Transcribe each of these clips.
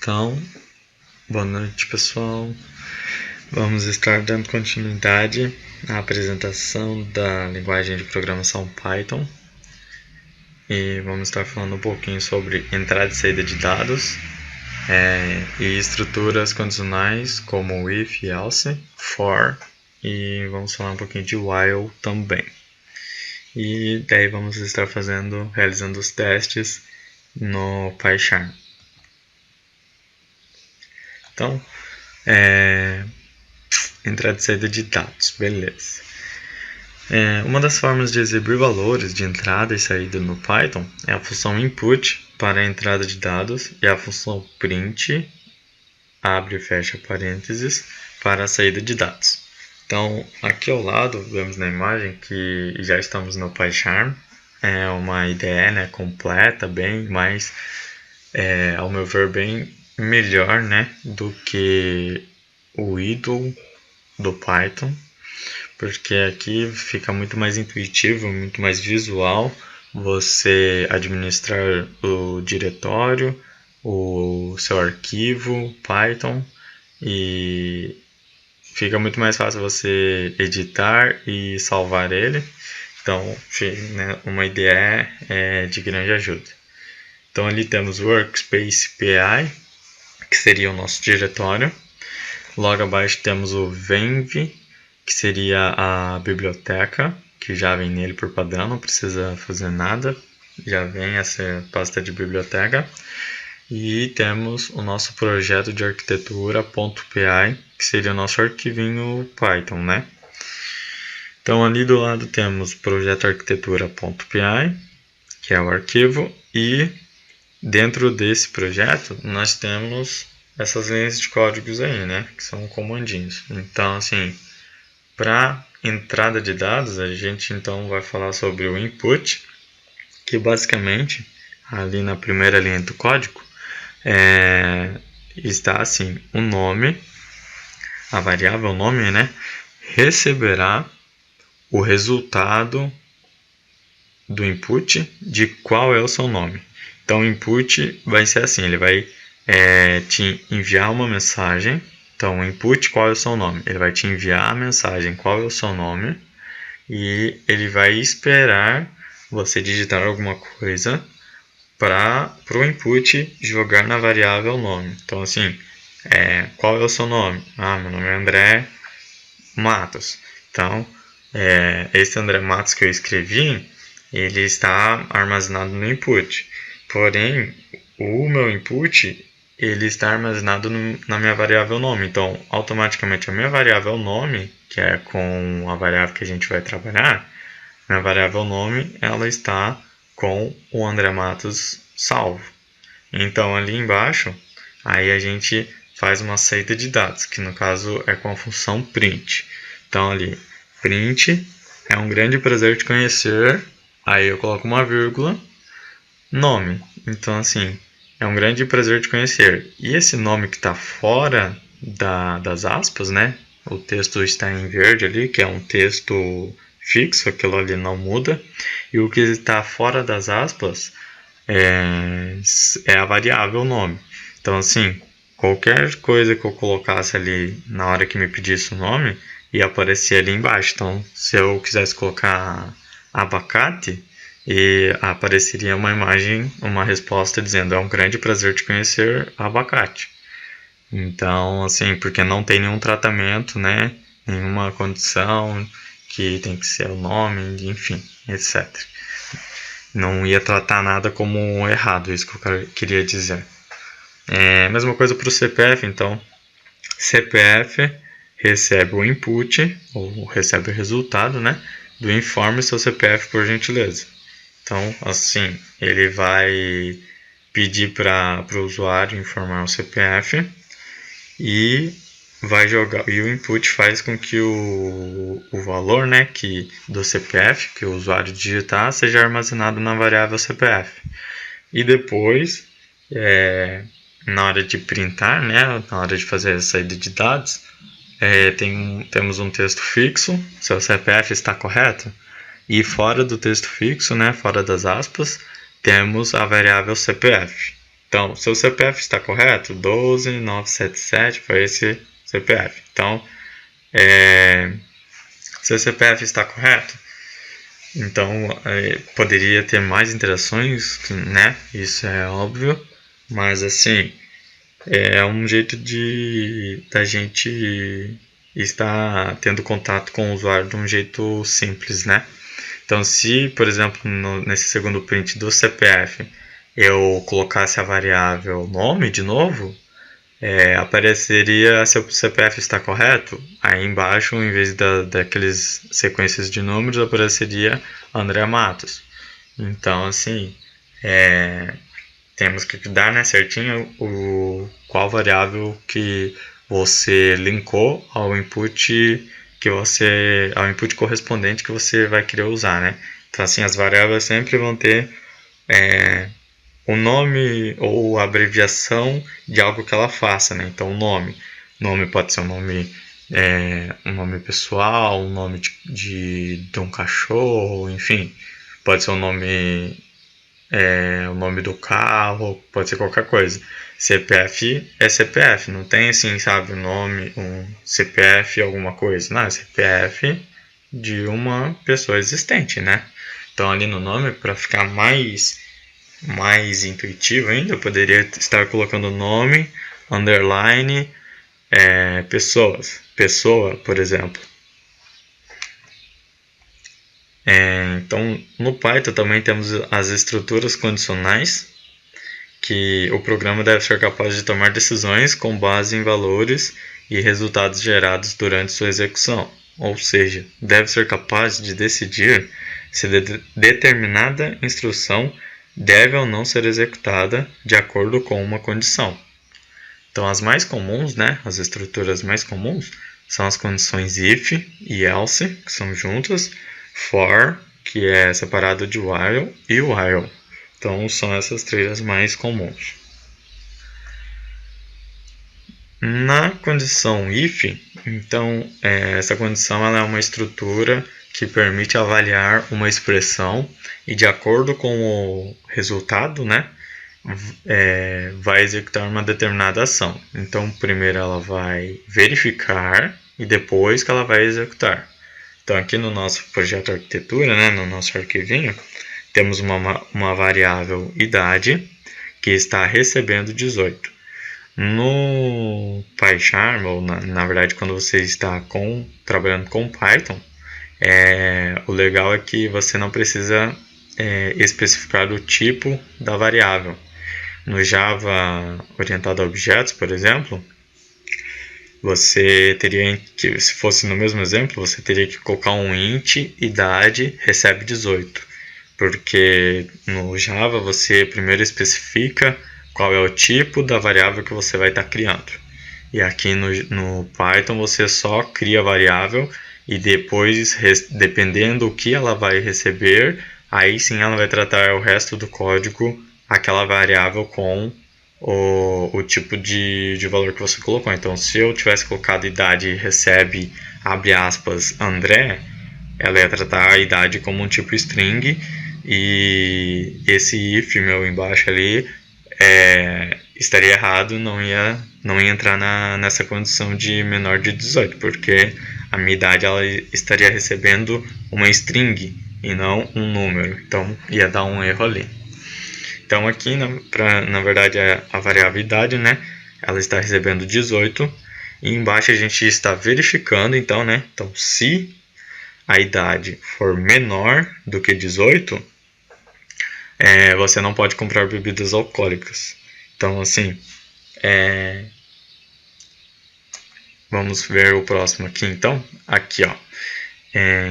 Então, boa noite, pessoal. Vamos estar dando continuidade à apresentação da linguagem de programação Python e vamos estar falando um pouquinho sobre entrada e saída de dados e estruturas condicionais como if, else, for, e vamos falar um pouquinho de while também. E daí vamos estar realizando os testes no PyCharm. Então, entrada e saída de dados, beleza. Uma das formas de exibir valores de entrada e saída no Python é a função input para a entrada de dados e a função print, abre e fecha parênteses, para a saída de dados. Então, aqui ao lado, vemos na imagem que já estamos no PyCharm. É uma IDE completa, mas ao meu ver, bem melhor do que o idle do Python, porque aqui fica muito mais intuitivo, muito mais visual você administrar o diretório, o seu arquivo Python, e fica muito mais fácil você editar e salvar ele. Então, uma IDE é de grande ajuda. Então, ali temos o Workspace PI, que seria o nosso diretório. Logo abaixo temos o Venv, que seria a biblioteca, que já vem nele por padrão, não precisa fazer nada. Já vem essa pasta de biblioteca. E temos o nosso projeto de arquitetura.py, que seria o nosso arquivinho Python, Então, ali do lado temos o projeto arquitetura.py, que é o arquivo, e dentro desse projeto nós temos essas linhas de códigos aí, que são comandinhos. Então, assim, para entrada de dados, a gente então vai falar sobre o input, que basicamente, ali na primeira linha do código, está assim, o nome, a variável nome, receberá o resultado do input de qual é o seu nome. Então, o input vai ser assim, ele vai te enviar uma mensagem. Então, o input, qual é o seu nome? Ele vai te enviar a mensagem, qual é o seu nome, e ele vai esperar você digitar alguma coisa para o input jogar na variável nome. Então, assim, qual é o seu nome? Meu nome é André Matos. Então, esse André Matos que eu escrevi, ele está armazenado no input. Porém, o meu input, ele está armazenado na minha variável nome. Então, automaticamente, a minha variável nome, que é com a variável que a gente vai trabalhar, minha variável nome, ela está com o André Matos salvo. Então, ali embaixo, aí a gente faz uma saída de dados, que no caso é com a função print. Então, ali, print, é um grande prazer te conhecer. Aí eu coloco uma vírgula, nome. Então, assim, é um grande prazer te conhecer. E esse nome que está fora das aspas, o texto está em verde ali, que é um texto fixo, aquilo ali não muda. E o que está fora das aspas é a variável nome. Então, assim, qualquer coisa que eu colocasse ali na hora que me pedisse o nome, ia aparecer ali embaixo. Então, se eu quisesse colocar abacate, e apareceria uma imagem, uma resposta dizendo: é um grande prazer te conhecer, abacate. Então, assim, porque não tem nenhum tratamento, nenhuma condição que tem que ser o nome, enfim, etc. Não ia tratar nada como errado, isso que eu queria dizer. Mesma coisa para o CPF, então, CPF recebe o input, ou recebe o resultado, do informe seu CPF, por gentileza. Então, assim, ele vai pedir para o usuário informar o CPF e vai jogar. E o input faz com que o valor do CPF que o usuário digitar seja armazenado na variável CPF. E depois, na hora de printar, na hora de fazer a saída de dados, temos um texto fixo, seu CPF está correto? E fora do texto fixo, fora das aspas, temos a variável CPF. Então, seu CPF está correto? 12977 foi esse CPF. Então, seu CPF está correto? Então, poderia ter mais interações, né? Isso é óbvio. Mas, assim, é um jeito da gente estar tendo contato com o usuário de um jeito simples, né? Então, se, por exemplo, nesse segundo print do CPF, eu colocasse a variável nome de novo, apareceria se o CPF está correto. Aí embaixo, em vez daqueles sequências de números, apareceria André Matos. Então, assim, temos que dar, né, certinho qual variável que você linkou ao input ao input correspondente que você vai querer usar, né? Então, assim, as variáveis sempre vão ter o nome ou a abreviação de algo que ela faça, né? Então, nome pode ser um nome pessoal, um nome de um cachorro, enfim, pode ser o nome do carro, pode ser qualquer coisa. CPF é CPF, não tem assim, sabe, um CPF alguma coisa, não, é CPF de uma pessoa existente, né? Então ali no nome, para ficar mais intuitivo ainda, eu poderia estar colocando nome, underline, pessoa, por exemplo. Então, no Python também temos as estruturas condicionais, que o programa deve ser capaz de tomar decisões com base em valores e resultados gerados durante sua execução. Ou seja, deve ser capaz de decidir se determinada instrução deve ou não ser executada de acordo com uma condição. Então, as mais comuns, né, as estruturas mais comuns, são as condições if e else, que são juntas, for, que é separado de while, e while. Então, são essas três mais comuns. Na condição if, então, essa condição ela é uma estrutura que permite avaliar uma expressão e, de acordo com o resultado, né, vai executar uma determinada ação. Então, primeiro ela vai verificar e depois que ela vai executar. Então, aqui no nosso projeto arquitetura, né, no nosso arquivinho, temos uma variável idade que está recebendo 18. No PyCharm, ou na verdade quando você está trabalhando com Python, o legal é que você não precisa especificar o tipo da variável. No Java orientado a objetos, por exemplo, você teria que, se fosse no mesmo exemplo, você teria que colocar um int idade recebe 18. Porque no Java você primeiro especifica qual é o tipo da variável que você vai estar criando. E aqui no Python você só cria a variável e depois, dependendo do que ela vai receber, aí sim ela vai tratar o resto do código, aquela variável com o tipo de valor que você colocou. Então, se eu tivesse colocado idade recebe, abre aspas, André, ela ia tratar a idade como um tipo string, e esse if meu embaixo ali estaria errado, não ia entrar nessa condição de menor de 18, porque a minha idade ela estaria recebendo uma string e não um número, então ia dar um erro ali. Então aqui, na verdade, a variável idade, né, ela está recebendo 18, e embaixo a gente está verificando, então, né, então se a idade for menor do que 18, você não pode comprar bebidas alcoólicas. Então, assim, vamos ver o próximo aqui, então. Aqui, ó.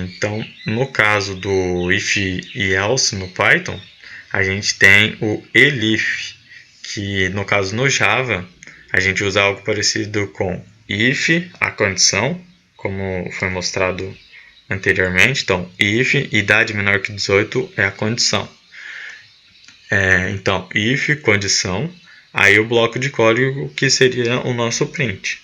Então, no caso do if e else no Python, a gente tem o elif, que no caso no Java, a gente usa algo parecido com if, a condição, como foi mostrado anteriormente. Então, if, idade menor que 18 é a condição. Então, if, condição, aí o bloco de código que seria o nosso print.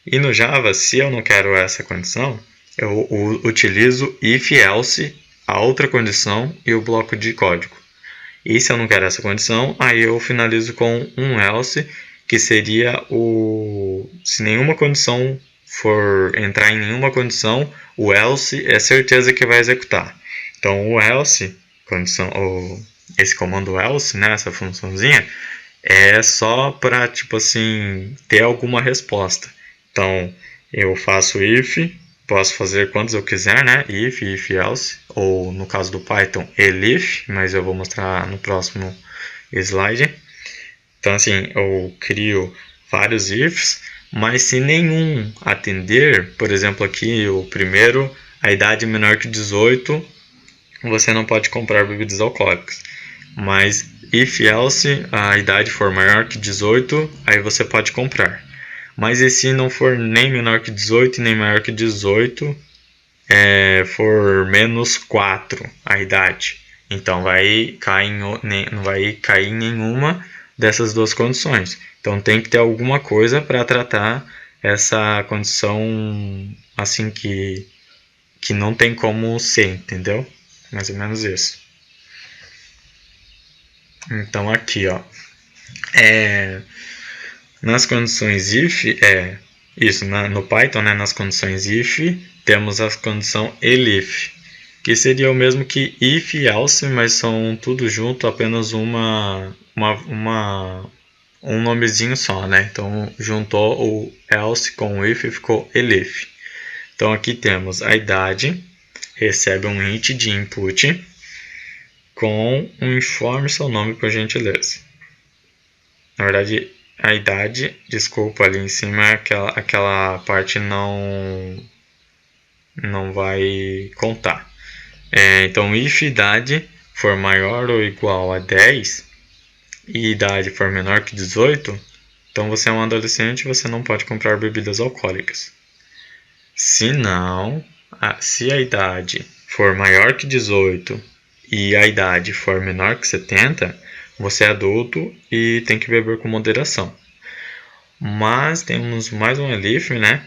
E no Java, se eu não quero essa condição, eu utilizo if, else, a outra condição e o bloco de código. E se eu não quero essa condição, aí eu finalizo com um else, que seria se nenhuma condição for entrar em nenhuma condição, o else é certeza que vai executar. Então o else, esse comando else, né, essa funçãozinha, é só para tipo assim ter alguma resposta. Então eu faço if, posso fazer quantos eu quiser, né? If else, ou no caso do Python, elif, mas eu vou mostrar no próximo slide. Então assim, eu crio vários ifs, mas se nenhum atender, por exemplo aqui o primeiro, a idade menor que 18, você não pode comprar bebidas alcoólicas. Mas if else, a idade for maior que 18, aí você pode comprar. Mas e se não for nem menor que 18 nem maior que 18, for menos 4 a idade, então não vai cair em nenhuma dessas duas condições. Então tem que ter alguma coisa para tratar essa condição assim que não tem como ser, entendeu? Mais ou menos isso. Então aqui, ó, nas condições if, no Python, né, nas condições if, temos a condição elif, que seria o mesmo que if e else, mas são tudo junto, apenas um nomezinho só, né? Então juntou o else com o if e ficou elif. Então aqui temos a idade, recebe um int de input com um informe seu nome, por gentileza. Na verdade, a idade, desculpa, ali em cima aquela parte não vai contar. Então, if idade for maior ou igual a 10 e idade for menor que 18, então você é um adolescente e você não pode comprar bebidas alcoólicas. Se não, se a idade for maior que 18 e a idade for menor que 70, você é adulto e tem que beber com moderação. Mas temos mais um elif, né?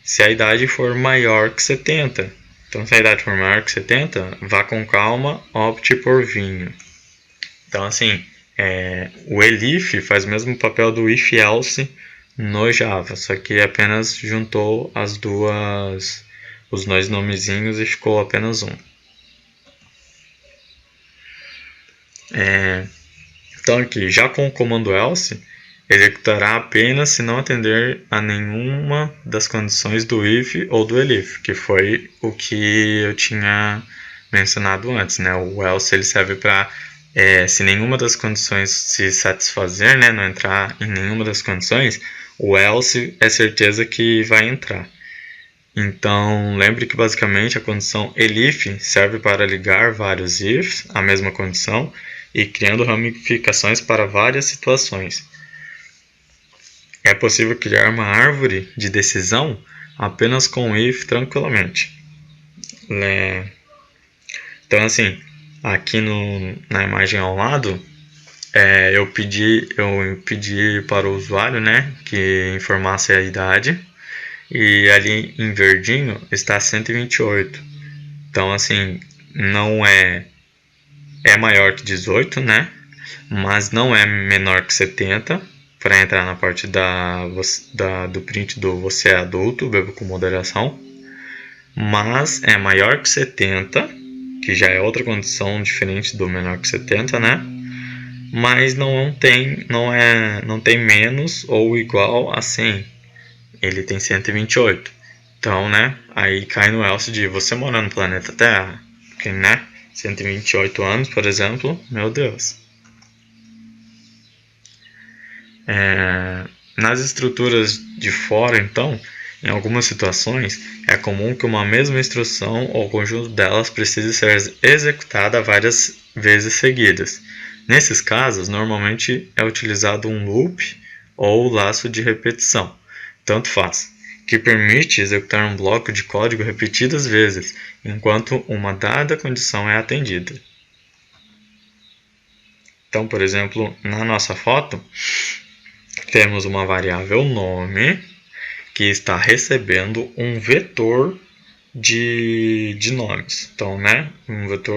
Se a idade for maior que 70. Então, se a idade for maior que 70, vá com calma, opte por vinho. Então, assim, o elif faz o mesmo papel do if else no Java, só que apenas juntou os dois nomezinhos e ficou apenas um. Então aqui, já com o comando else, executará apenas se não atender a nenhuma das condições do if ou do elif, que foi o que eu tinha mencionado antes, né? O else ele serve para se nenhuma das condições se satisfazer, né? Não entrar em nenhuma das condições, o else é certeza que vai entrar. Então, lembre que basicamente a condição elif serve para ligar vários ifs à mesma condição e criando ramificações para várias situações. É possível criar uma árvore de decisão apenas com if tranquilamente. Então, assim, aqui na imagem ao lado, eu pedi para o usuário, né, que informasse a idade. E ali em verdinho está 128. Então, assim, não é maior que 18, né? Mas não é menor que 70, para entrar na parte do print do você é adulto, beba com moderação. Mas é maior que 70, que já é outra condição diferente do menor que 70, né? Mas não tem menos ou igual a 100. Ele tem 128. Então, né? Aí cai no else de você morar no planeta Terra. Porque, né? 128 anos, por exemplo. Meu Deus. Nas estruturas de fora, então, em algumas situações, é comum que uma mesma instrução ou conjunto delas precise ser executada várias vezes seguidas. Nesses casos, normalmente é utilizado um loop ou laço de repetição. Tanto faz, que permite executar um bloco de código repetidas vezes, enquanto uma dada condição é atendida. Então, por exemplo, na nossa foto, temos uma variável nome que está recebendo um vetor de nomes. Então, né, um vetor